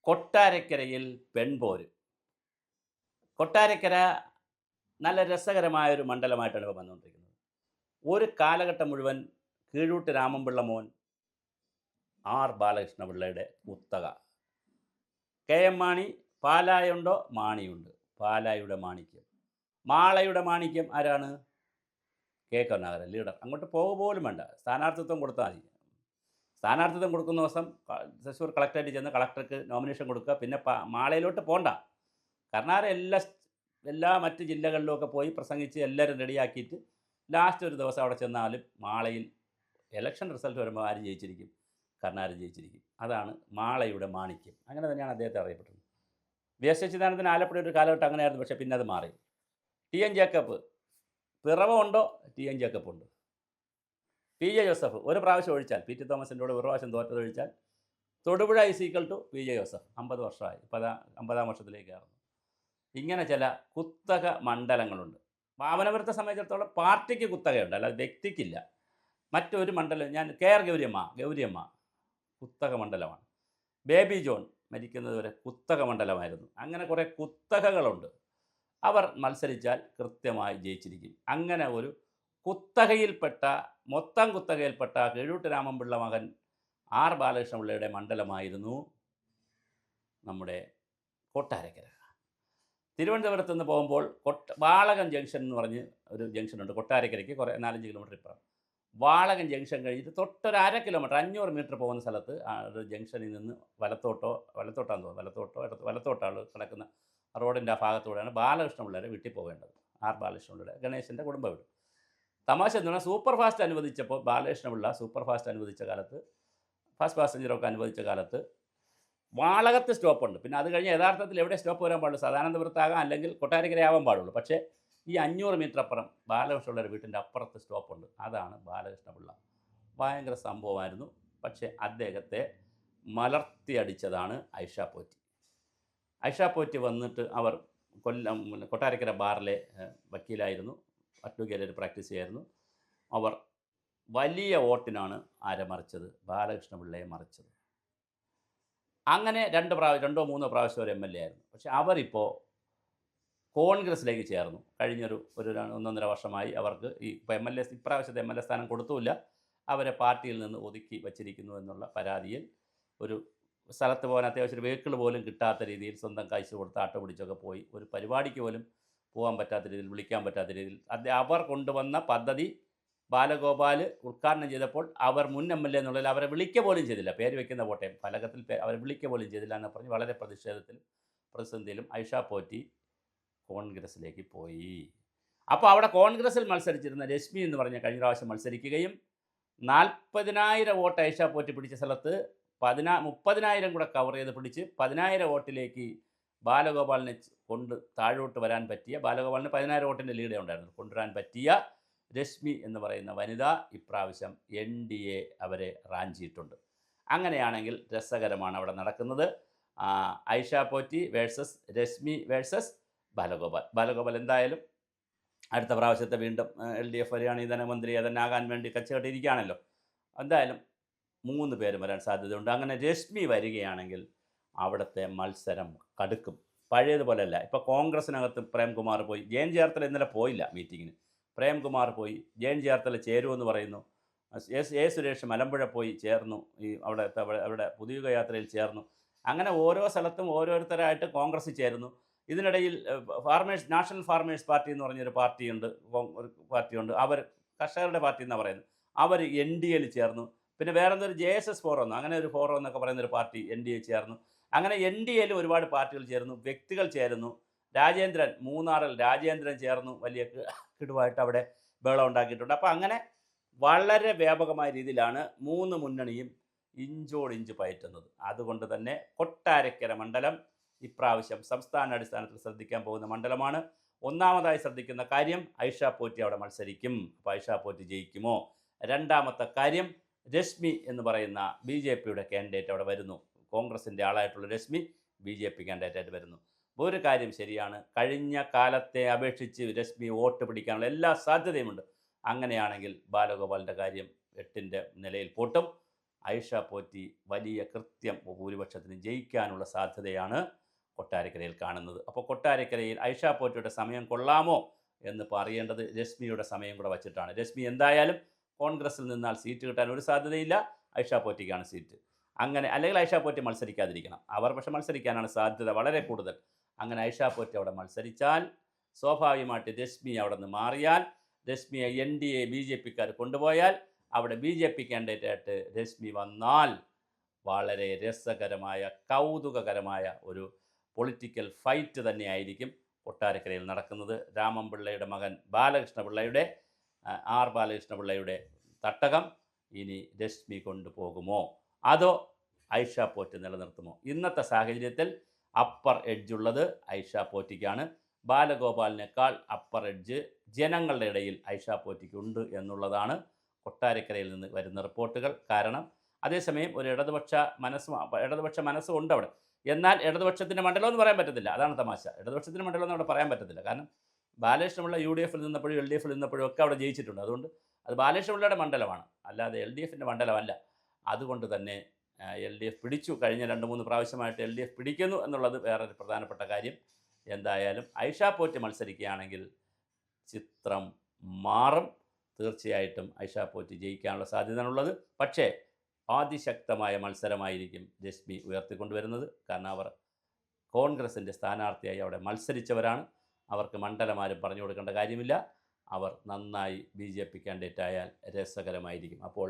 കൊട്ടാരക്കരയിൽ പെൺപോര്. കൊട്ടാരക്കര നല്ല രസകരമായൊരു മണ്ഡലമായിട്ടാണ് ഇപ്പോൾ വന്നുകൊണ്ടിരിക്കുന്നത്. ഒരു കാലഘട്ടം മുഴുവൻ കീഴൂട്ട് രാമൻപിള്ള മോൻ ആർ ബാലകൃഷ്ണപിള്ളയുടെ കുത്തക. കെ എം മാണി പാലായുണ്ടോ? മാണിയുണ്ട്. പാലായുടെ മാണിക്യം. മാളയുടെ മാണിക്യം ആരാണ്? K Karunakaran leader. അങ്ങോട്ട് പോകുക പോലും വേണ്ട, സ്ഥാനാർത്ഥിത്വം കൊടുത്താൽ മതി. സ്ഥാനാർത്ഥിത്വം കൊടുക്കുന്ന ദിവസം തൃശ്ശൂർ കളക്ടറേറ്റിൽ ചെന്ന് കളക്ടർക്ക് നോമിനേഷൻ കൊടുക്കുക. പിന്നെ മാളയിലോട്ട് പോകണ്ട. കരുണാകരൻ എല്ലാ മറ്റ് ജില്ലകളിലുമൊക്കെ പോയി പ്രസംഗിച്ച് എല്ലാവരും റെഡിയാക്കിയിട്ട് ലാസ്റ്റ് ഒരു ദിവസം അവിടെ ചെന്നാലും മാളയിൽ ഇലക്ഷൻ റിസൾട്ട് വരുമ്പോൾ ആര് ജയിച്ചിരിക്കും? കരുണാകരൻ ജയിച്ചിരിക്കും. അതാണ് മാളയുടെ മാണിക്യം. അങ്ങനെ തന്നെയാണ് അദ്ദേഹത്തെ അറിയപ്പെട്ടത്. വി എസ് അച്യുതാനന്ദൻ ആലപ്പുഴ ഒരു കാലഘട്ടം അങ്ങനെയായിരുന്നു. പക്ഷേ പിന്നെ അത് മാറി. ടി എൻ ജേക്കബ് പിറവമുണ്ടോ? ടി എൻ ജേക്കബ് ഉണ്ട്. പി ജെ ജോസഫ് ഒരു പ്രാവശ്യം ഒഴിച്ചാൽ, പി ടി തോമസിൻ്റെ കൂടെ ഒരു പ്രാവശ്യം തോറ്റത് ഒഴിച്ചാൽ Thodupuzha is equal to P J Joseph. 50 വർഷമായി. 50-ാം വർഷത്തിലേക്ക് കയറുന്നു. ഇങ്ങനെ ചില കുത്തക മണ്ഡലങ്ങളുണ്ട്. വാമനപുരത്തെ സംബന്ധിച്ചിടത്തോളം പാർട്ടിക്ക് കുത്തകയുണ്ട്, അല്ലാതെ വ്യക്തിക്കില്ല. മറ്റൊരു മണ്ഡലം ഞാൻ ഗൗരിയമ്മ കുത്തക മണ്ഡലമാണ്. ബേബി ജോൺ മരിക്കുന്നത് വരെ കുത്തക മണ്ഡലമായിരുന്നു. അങ്ങനെ കുറേ കുത്തകകളുണ്ട്. അവർ മത്സരിച്ചാൽ കൃത്യമായി ജയിച്ചിരിക്കും. അങ്ങനെ ഒരു മൊത്തം കുത്തകയിൽപ്പെട്ട കീഴൂട്ട് രാമൻപിള്ള മകൻ ആർ ബാലകൃഷ്ണപിള്ളയുടെ മണ്ഡലമായിരുന്നു നമ്മുടെ കൊട്ടാരക്കര. തിരുവനന്തപുരത്ത് നിന്ന് പോകുമ്പോൾ വാളകം ജംഗ്ഷൻ എന്ന് പറഞ്ഞ് ഒരു ജംഗ്ഷനുണ്ട് കൊട്ടാരക്കരയ്ക്ക് 4-5 കിലോമീറ്റർ ഇപ്പുറം. വാളകം ജംഗ്ഷൻ കഴിഞ്ഞിട്ട് തൊട്ടൊരു 1/2 കിലോമീറ്റർ 500 മീറ്റർ പോകുന്ന സ്ഥലത്ത് ഒരു ജംഗ്ഷനിൽ നിന്ന് വലത്തോട്ടാണ് കിടക്കുന്ന റോഡിൻ്റെ ആ ഭാഗത്തൂടെയാണ് ബാലകൃഷ്ണപിള്ളയുടെ വീട്ടിൽ പോകേണ്ടത്. ആർ ബാലകൃഷ്ണപിള്ളയുടെ ഗണേശൻ്റെ കുടുംബ വീട്. തമാശ എന്ന് പറഞ്ഞാൽ സൂപ്പർ ഫാസ്റ്റ് അനുവദിച്ചപ്പോൾ ബാലകൃഷ്ണപിള്ള സൂപ്പർ ഫാസ്റ്റ് അനുവദിച്ച കാലത്ത്, ഫാസ്റ്റ് പാസഞ്ചറൊക്കെ അനുവദിച്ച കാലത്ത് വാളകത്ത് സ്റ്റോപ്പുണ്ട്. പിന്നെ അത് കഴിഞ്ഞ് യഥാർത്ഥത്തിൽ എവിടെ സ്റ്റോപ്പ് വരാൻ പാടുള്ളൂ? സദാനന്ദപുരത്താകാം, അല്ലെങ്കിൽ കൊട്ടാരക്കരയാവാൻ പാടുള്ളൂ. പക്ഷേ ഈ 500 മീറ്റർ അപ്പുറം ബാലകൃഷ്ണപിള്ളയുടെ വീട്ടിൻ്റെ അപ്പുറത്ത് സ്റ്റോപ്പുണ്ട്. അതാണ് ബാലകൃഷ്ണപിള്ള. ഭയങ്കര സംഭവമായിരുന്നു. പക്ഷേ അദ്ദേഹത്തെ മലർത്തിയടിച്ചതാണ് ഐഷ പോറ്റി വന്നിട്ട് അവർ കൊട്ടാരക്കര ബാറിലെ വക്കീലായിരുന്നു, അഡ്വക്കേറ്റ് പ്രാക്ടീസ് ചെയ്യായിരുന്നു. അവർ വലിയ വോട്ടിനാണ് ആരെ മറിച്ചത്? ബാലകൃഷ്ണപിള്ളയെ മറിച്ചത്. അങ്ങനെ 2-3 പ്രാവശ്യം ഒരു MLA ആയിരുന്നു. പക്ഷെ അവരിപ്പോൾ കോൺഗ്രസ്സിലേക്ക് ചേർന്നു. കഴിഞ്ഞൊരു 1.5 വർഷമായി അവർക്ക് ഇപ്രാവശ്യത്തെ MLA സ്ഥാനം കൊടുത്തുമില്ല. അവരെ പാർട്ടിയിൽ നിന്ന് ഒതുക്കി വച്ചിരിക്കുന്നു എന്നുള്ള പരാതിയിൽ ഒരു സ്ഥലത്ത് പോകാൻ അത്യാവശ്യം വെഹിക്കിൾ പോലും കിട്ടാത്ത രീതിയിൽ സ്വന്തം കാശ് കൊടുത്ത് ആട്ടോ പിടിച്ചൊക്കെ പോയി ഒരു പരിപാടിക്ക് പോലും പോകാൻ പറ്റാത്ത രീതിയിൽ, വിളിക്കാൻ പറ്റാത്ത രീതിയിൽ അവർ കൊണ്ടുവന്ന പദ്ധതി ബാലഗോപാൽ ഉദ്ഘാടനം ചെയ്തപ്പോൾ അവർ മുൻ MLA എന്നുള്ളതിൽ അവരെ വിളിക്കുക പോലും ചെയ്തില്ല. പേര് വയ്ക്കുന്ന കോട്ടയം ഫലകത്തിൽ അവരെ വിളിക്കുക പോലും ചെയ്തില്ല എന്ന് പറഞ്ഞ് വളരെ പ്രതിസന്ധിയിലും ഐഷ പോറ്റി കോൺഗ്രസ്സിലേക്ക് പോയി. അപ്പോൾ അവിടെ കോൺഗ്രസ്സിൽ മത്സരിച്ചിരുന്ന രശ്മി എന്ന് പറഞ്ഞ കഴിഞ്ഞ പ്രാവശ്യം മത്സരിക്കുകയും 40,000 വോട്ട് ഐഷ പോറ്റി പിടിച്ച സ്ഥലത്ത് 30,000 കൂടെ കവർ ചെയ്ത് പിടിച്ച് 10,000 വോട്ടിലേക്ക് ബാലഗോപാലിനെ കൊണ്ട് താഴോട്ട് വരാൻ പറ്റിയ, ബാലഗോപാലിന് 10,000 വോട്ടിൻ്റെ ലീഡേ ഉണ്ടായിരുന്നു, കൊണ്ടുവരാൻ പറ്റിയ രശ്മി എന്ന് പറയുന്ന വനിത ഇപ്രാവശ്യം NDA അവരെ റാഞ്ചിയിട്ടുണ്ട്. അങ്ങനെയാണെങ്കിൽ രസകരമാണ് അവിടെ നടക്കുന്നത്. ഐഷ പോറ്റി വേഴ്സസ് രശ്മി വേഴ്സസ് ബാലഗോപാൽ എന്തായാലും അടുത്ത പ്രാവശ്യത്തെ വീണ്ടും LDF വരികയാണെങ്കിൽ ധനമന്ത്രി അതന്നാകാൻ വേണ്ടി കച്ചകെട്ടിയിരിക്കുകയാണല്ലോ. എന്തായാലും 3 പേരും വരാൻ സാധ്യതയുണ്ട്. അങ്ങനെ രശ്മി വരികയാണെങ്കിൽ അവിടുത്തെ മത്സരം കടുക്കും. പഴയതുപോലെയല്ല. ഇപ്പോൾ കോൺഗ്രസ്സിനകത്ത് പ്രേംകുമാർ പോയി, ജയൻ ചേർത്തല ഇന്നലെ പോയില്ല മീറ്റിങ്ങിന്. പ്രേംകുമാർ പോയി, ജയൻ ചേർത്തല ചേരുമെന്ന് പറയുന്നു. എ സുരേഷ് മലമ്പുഴ പോയി ചേർന്നു, അവിടെ പുതിയ യാത്രയിൽ ചേർന്നു. അങ്ങനെ ഓരോ സ്ഥലത്തും ഓരോരുത്തരായിട്ട് കോൺഗ്രസ്സിൽ ചേരുന്നു. ഇതിനിടയിൽ നാഷണൽ ഫാർമേഴ്സ് പാർട്ടി എന്ന് പറഞ്ഞൊരു പാർട്ടിയുണ്ട്. അവർ കർഷകരുടെ പാർട്ടി എന്നാണ് പറയുന്നത്. അവർ NDAയിൽ ചേർന്നു. പിന്നെ വേറെന്തൊരു JSS ഫോറം, അങ്ങനെ ഒരു ഫോറം എന്നൊക്കെ പറയുന്നൊരു പാർട്ടി NDA ചേർന്നു. അങ്ങനെ NDAയിൽ ഒരുപാട് പാർട്ടികൾ ചേർന്നു, വ്യക്തികൾ ചേരുന്നു. മൂന്നാറിൽ രാജേന്ദ്രൻ ചേർന്നു, വലിയ കിടുവായിട്ട് അവിടെ ബഹളം ഉണ്ടാക്കിയിട്ടുണ്ട്. അപ്പോൾ അങ്ങനെ വളരെ വ്യാപകമായ രീതിയിലാണ് 3 മുന്നണിയും ഇഞ്ചോടിഞ്ച് പയറ്റുന്നത്. അതുകൊണ്ട് തന്നെ കൊട്ടാരക്കര മണ്ഡലം ഇപ്രാവശ്യം സംസ്ഥാന അടിസ്ഥാനത്തിൽ ശ്രദ്ധിക്കാൻ പോകുന്ന മണ്ഡലമാണ്. ഒന്നാമതായി ശ്രദ്ധിക്കുന്ന കാര്യം ഐഷ പോറ്റി അവിടെ മത്സരിക്കും. അപ്പോൾ ഐഷ പോറ്റി ജയിക്കുമോ? രണ്ടാമത്തെ കാര്യം, രശ്മി എന്ന് പറയുന്ന BJPയുടെ കാൻഡിഡേറ്റ് അവിടെ വരുന്നു. കോൺഗ്രസിൻ്റെ ആളായിട്ടുള്ള രശ്മി BJP കാൻഡിഡേറ്റായിട്ട് വരുന്നു. ഒരു കാര്യം ശരിയാണ്, കഴിഞ്ഞ കാലത്തെ അപേക്ഷിച്ച് രശ്മി വോട്ട് പിടിക്കാനുള്ള എല്ലാ സാധ്യതയുമുണ്ട്. അങ്ങനെയാണെങ്കിൽ ബാലഗോപാലിൻ്റെ കാര്യം 8ൻ്റെ നിലയിൽ പൂട്ടും. ഐഷ പോറ്റി വലിയ കൃത്യം ഭൂരിപക്ഷത്തിന് ജയിക്കാനുള്ള സാധ്യതയാണ് കൊട്ടാരക്കരയിൽ കാണുന്നത്. അപ്പോൾ കൊട്ടാരക്കരയിൽ ഐഷ പോറ്റിയുടെ സമയം കൊള്ളാമോ എന്ന് പറയേണ്ടത് രശ്മിയുടെ സമയം കൂടെ വച്ചിട്ടാണ്. രശ്മി എന്തായാലും കോൺഗ്രസിൽ നിന്നാൽ സീറ്റ് കിട്ടാൻ ഒരു സാധ്യതയില്ല, ഐഷ പോറ്റിക്കാണ് സീറ്റ്. അങ്ങനെ അല്ലെങ്കിൽ ഐഷ പോറ്റി മത്സരിക്കാതിരിക്കണം. അവർ പക്ഷെ മത്സരിക്കാനാണ് സാധ്യത വളരെ കൂടുതൽ. അങ്ങനെ ഐഷ പോറ്റി അവിടെ മത്സരിച്ചാൽ സ്വാഭാവികമായിട്ട് രശ്മി അവിടെ നിന്ന് മാറിയാൽ, രശ്മിയെ NDA BJPക്കാർ കൊണ്ടുപോയാൽ, അവിടെ BJP കാൻഡിഡേറ്റായിട്ട് രശ്മി വന്നാൽ വളരെ രസകരമായ കൗതുകകരമായ ഒരു പൊളിറ്റിക്കൽ ഫൈറ്റ് തന്നെയായിരിക്കും കൊട്ടാരക്കരയിൽ നടക്കുന്നത്. രാമൻപിള്ളയുടെ മകൻ ബാലകൃഷ്ണപിള്ളയുടെ ബാലകൃഷ്ണപിള്ളയുടെ തട്ടകം ഇനി രശ്മി കൊണ്ടുപോകുമോ അതോ ഐഷ പോറ്റി നിലനിർത്തുമോ? ഇന്നത്തെ സാഹചര്യത്തിൽ അപ്പർ എഡ്ജുള്ളത് ഐഷ പോറ്റിക്കാണ്. ബാലഗോപാലിനേക്കാൾ അപ്പർ എഡ്ജ് ജനങ്ങളുടെ ഇടയിൽ ഐഷ പോറ്റിക്കുണ്ട് എന്നുള്ളതാണ് കൊട്ടാരക്കരയിൽ നിന്ന് വരുന്ന റിപ്പോർട്ടുകൾ. കാരണം അതേസമയം ഒരു ഇടതുപക്ഷ മനസ്സും ഉണ്ട് അവിടെ. എന്നാൽ ഇടതുപക്ഷത്തിൻ്റെ മണ്ഡലം എന്ന് പറയാൻ പറ്റത്തില്ല. അതാണ് തമാശ. ഇടതുപക്ഷത്തിൻ്റെ മണ്ഡലം എന്ന് അവിടെ പറയാൻ പറ്റത്തില്ല. കാരണം ബാലകൃഷ്ണപിള്ള UDFിൽ നിന്നപ്പോഴും LDFിൽ നിന്നപ്പോഴും ഒക്കെ അവിടെ ജയിച്ചിട്ടുണ്ട്. അതുകൊണ്ട് അത് ബാലകൃഷ്ണപിള്ളയുടെ മണ്ഡലമാണ്, അല്ലാതെ LDFിൻ്റെ മണ്ഡലമല്ല. അതുകൊണ്ട് തന്നെ LDF പിടിച്ചു. കഴിഞ്ഞ 2-3 പ്രാവശ്യമായിട്ട് LDF പിടിക്കുന്നു എന്നുള്ളത് വേറൊരു പ്രധാനപ്പെട്ട കാര്യം. എന്തായാലും ഐഷ പോറ്റി മത്സരിക്കുകയാണെങ്കിൽ ചിത്രം മാറും. തീർച്ചയായിട്ടും ഐഷ പോറ്റി ജയിക്കാനുള്ള സാധ്യതയാണുള്ളത്. പക്ഷേ അതിശക്തമായ മത്സരമായിരിക്കും രശ്മി ഉയർത്തിക്കൊണ്ടുവരുന്നത്. കാരണം അവർ കോൺഗ്രസിൻ്റെ സ്ഥാനാർത്ഥിയായി അവിടെ മത്സരിച്ചവരാണ്. അവർക്ക് മണ്ഡലമാരും പറഞ്ഞു കൊടുക്കേണ്ട കാര്യമില്ല. അവർ നന്നായി BJP കാൻഡിഡേറ്റ് ആയാൽ രസകരമായിരിക്കും. അപ്പോൾ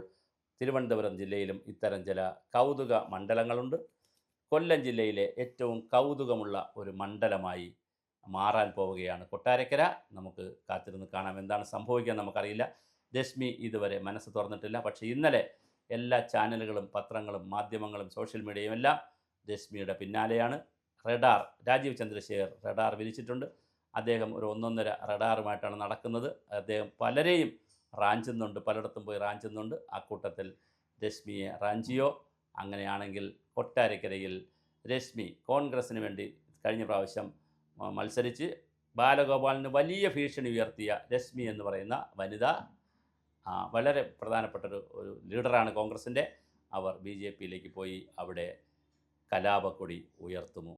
തിരുവനന്തപുരം ജില്ലയിലും ഇത്തരം ചില കൗതുക മണ്ഡലങ്ങളുണ്ട്. കൊല്ലം ജില്ലയിലെ ഏറ്റവും കൗതുകമുള്ള ഒരു മണ്ഡലമായി മാറാൻ പോവുകയാണ് കൊട്ടാരക്കര. നമുക്ക് കാത്തിരുന്ന് കാണാം എന്താണ് സംഭവിക്കുക നമുക്കറിയില്ല. രശ്മി ഇതുവരെ മനസ്സ് തുറന്നിട്ടില്ല. പക്ഷേ ഇന്നലെ എല്ലാ ചാനലുകളും പത്രങ്ങളും മാധ്യമങ്ങളും സോഷ്യൽ മീഡിയയും എല്ലാം രശ്മിയുടെ പിന്നാലെയാണ്. രാജീവ് ചന്ദ്രശേഖർ റഡാർ വിരിച്ചിട്ടുണ്ട്. അദ്ദേഹം ഒരു 1.5 റഡാറുമായിട്ടാണ് നടക്കുന്നത്. അദ്ദേഹം പലരെയും റാഞ്ചുന്നുണ്ട്, പലയിടത്തും പോയി റാഞ്ചുന്നുണ്ട്. അക്കൂട്ടത്തിൽ രശ്മിയെ റാഞ്ചിയോ? അങ്ങനെയാണെങ്കിൽ കൊട്ടാരക്കരയിൽ രശ്മി കോൺഗ്രസ്സിന് വേണ്ടി കഴിഞ്ഞ പ്രാവശ്യം മത്സരിച്ച് ബാലഗോപാലിന് വലിയ ഭീഷണി ഉയർത്തിയ രശ്മി എന്ന് പറയുന്ന വനിത വളരെ പ്രധാനപ്പെട്ടൊരു ലീഡറാണ് കോൺഗ്രസിൻ്റെ. അവർ BJPയിലേക്ക് പോയി അവിടെ കലാപക്കൊടി ഉയർത്തുമോ?